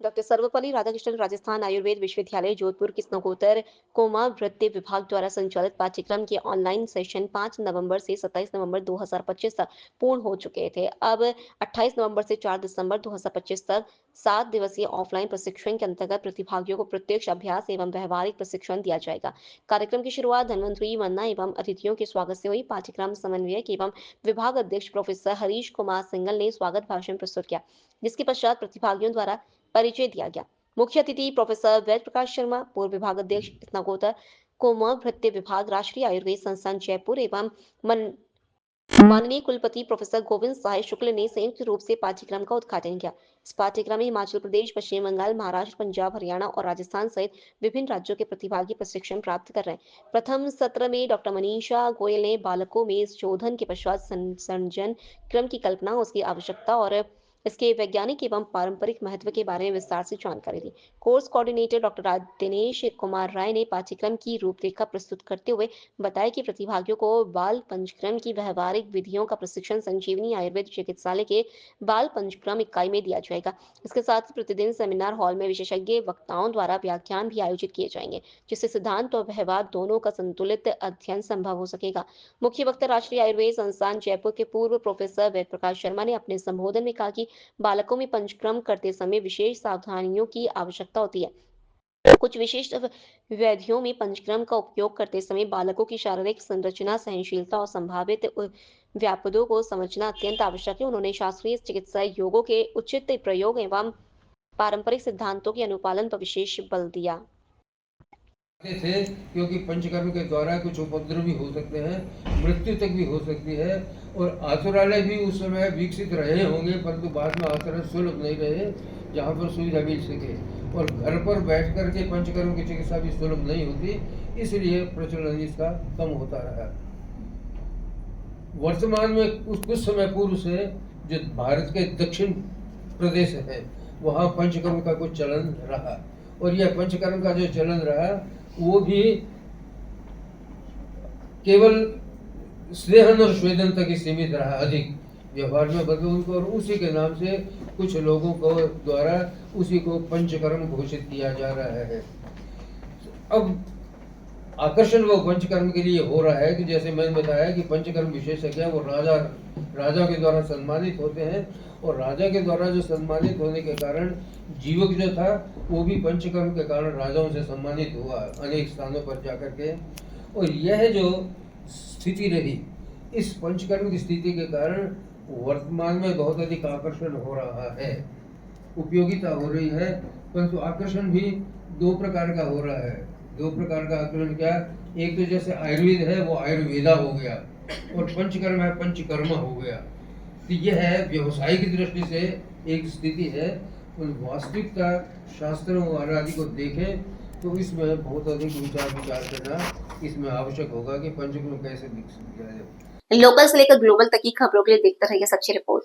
Doctor Sarvepalli Radhakrishnan Rajasthan Ayurveda विश्वविद्यालय जोधपुर के स्नातकोत्तर कोमा वृत्ति विभाग द्वारा संचालित पाठ्यक्रम के ऑनलाइन सेशन 5 नवंबर से 27 नवंबर 2025 तक पूर्ण हो चुके थे। अब 28 नवंबर से 4 दिसंबर 2025 तक 7 दिवसीय ऑफलाइन प्रशिक्षण के अंतर्गत प्रतिभागियों को प्रत्यक्ष अभ्यास एवं व्यवहारिक प्रशिक्षण दिया जाएगा। कार्यक्रम की शुरुआत धन्वंतरी वंदना एवं अतिथियों के स्वागत से हुई। पाठ्यक्रम समन्वयक एवं विभाग अध्यक्ष प्रोफेसर हरीश कुमार सिंगल ने स्वागत भाषण प्रस्तुत किया, जिसके पश्चात प्रतिभागियों द्वारा परिचय दिया गया। मुख्य अतिथि प्रोफेसर वेद प्रकाश शर्मा, पूर्व विभाग अध्यक्ष स्नातकोत्तर कोमा वृत्ति विभाग, राष्ट्रीय आयुर्वेद संस्थान जयपुर एवं माननीय कुलपति प्रोफेसर गोविंद साय शुक्ल ने संयुक्त रूप से पाठ्यक्रम का उद्घाटन किया। इस पाठ्यक्रम में हिमाचल प्रदेश, पश्चिम बंगाल, महाराष्ट्र, पंजाब, हरियाणा और राजस्थान सहित विभिन्न राज्यों के प्रतिभागी प्रशिक्षण प्राप्त कर रहे हैं। प्रथम सत्र में डॉक्टर मनीषा गोयल ने बालकों में इस शोधन के पश्चात संसर्जन क्रम की कल्पना, उसकी आवश्यकता और इसके वैज्ञानिक एवं पारंपरिक महत्व के बारे में विस्तार से जानकारी दी। Course coordinator doctor Dinesh Kumar Rai ने पाठ्यक्रम की रूपरेखा प्रस्तुत करते हुए बताया कि प्रतिभागियों को बाल पंचक्रम की व्यवहारिक विधियों का प्रशिक्षण संजीवनी आयुर्वेद चिकित्सालय के बाल पंचक्रम इकाई में दिया जाएगा। इसके साथ ही प्रतिदिन सेमिनार हॉल में विशेषज्ञ वक्ताओं द्वारा व्याख्यान भी आयोजित किए जाएंगे, जिससे सिद्धांत और व्यवहार दोनों का संतुलित अध्ययन संभव हो सकेगा। मुख्य वक्ता राष्ट्रीय आयुर्वेद संस्थान जयपुर के पूर्व प्रोफेसर वेद प्रकाश शर्मा ने अपने संबोधन में कहा कि बालकों में पंचक्रम करते समय विशेष सावधानियों की आवश्यकता होती है। कुछ विशिष्ट व्याधियों में पंचक्रम का उपयोग करते समय बालकों की शारीरिक संरचना, सहनशीलता और संभावित व्यापदों को समझना अत्यंत आवश्यक है। उन्होंने शास्त्रीय चिकित्सा योगों के उचित प्रयोग एवं पारंपरिक सिद्धांतों के अनुपालन पर विशेष बल दिया। थे क्योंकि पंचकर्म के द्वारा कुछ उपद्रव भी हो सकते हैं, मृत्यु तक भी हो सकती है। और आतुरालय भी उस समय विकसित रहे होंगे, परंतु बाद में आतुरालय सुलभ नहीं रहे जहाँ पर सुविधा मिल सके। और घर पर बैठ कर के पंचकर्म की चिकित्सा भी सुलभ नहीं होती, इसलिए प्रचलन इसका कम होता रहा। वर्तमान में कुछ समय पूर्व से जो भारत के दक्षिण प्रदेश है, वहाँ पंचकर्म का कुछ चलन रहा। और यह पंचकर्म का जो चलन रहा वो भी केवल स्नेहन और स्वेदन तक ही सीमित रहा, अधिक व्यवहार में बदल उनको, और उसी के नाम से कुछ लोगों को द्वारा उसी को पंचकर्म घोषित किया जा रहा है। अब आकर्षण वो पंचकर्म के लिए हो रहा है कि जैसे मैंने बताया कि पंचकर्म विशेषज्ञ वो राजा के द्वारा सम्मानित होते हैं, और राजा के द्वारा जो सम्मानित होने के कारण जीवक जो था वो भी पंचकर्म के कारण राजाओं से सम्मानित हुआ अनेक स्थानों पर जाकर के। और यह जो स्थिति रही, इस पंचकर्म की स्थिति के कारण वर्तमान में बहुत अधिक आकर्षण हो रहा है, उपयोगिता हो रही है, परंतु आकर्षण भी दो प्रकार का हो रहा है। दो प्रकार का आकर्षण क्या? एक तो जैसे आयुर्वेद है वो आयुर्वेदा हो गया, और पंचकर्म है पंचकर्म हो गया। तो यह है व्यवसायिक दृष्टि से एक स्थिति है। वास्तविकता शास्त्रों और आदि को देखें तो इसमें बहुत अधिक विचार करना इसमें आवश्यक होगा कि पंचकर्म कैसे विकसित किया जाए। लोकल से लेकर ग्लोबल तक की खबरों के लिए देखते रहिए सच्ची रिपोर्ट।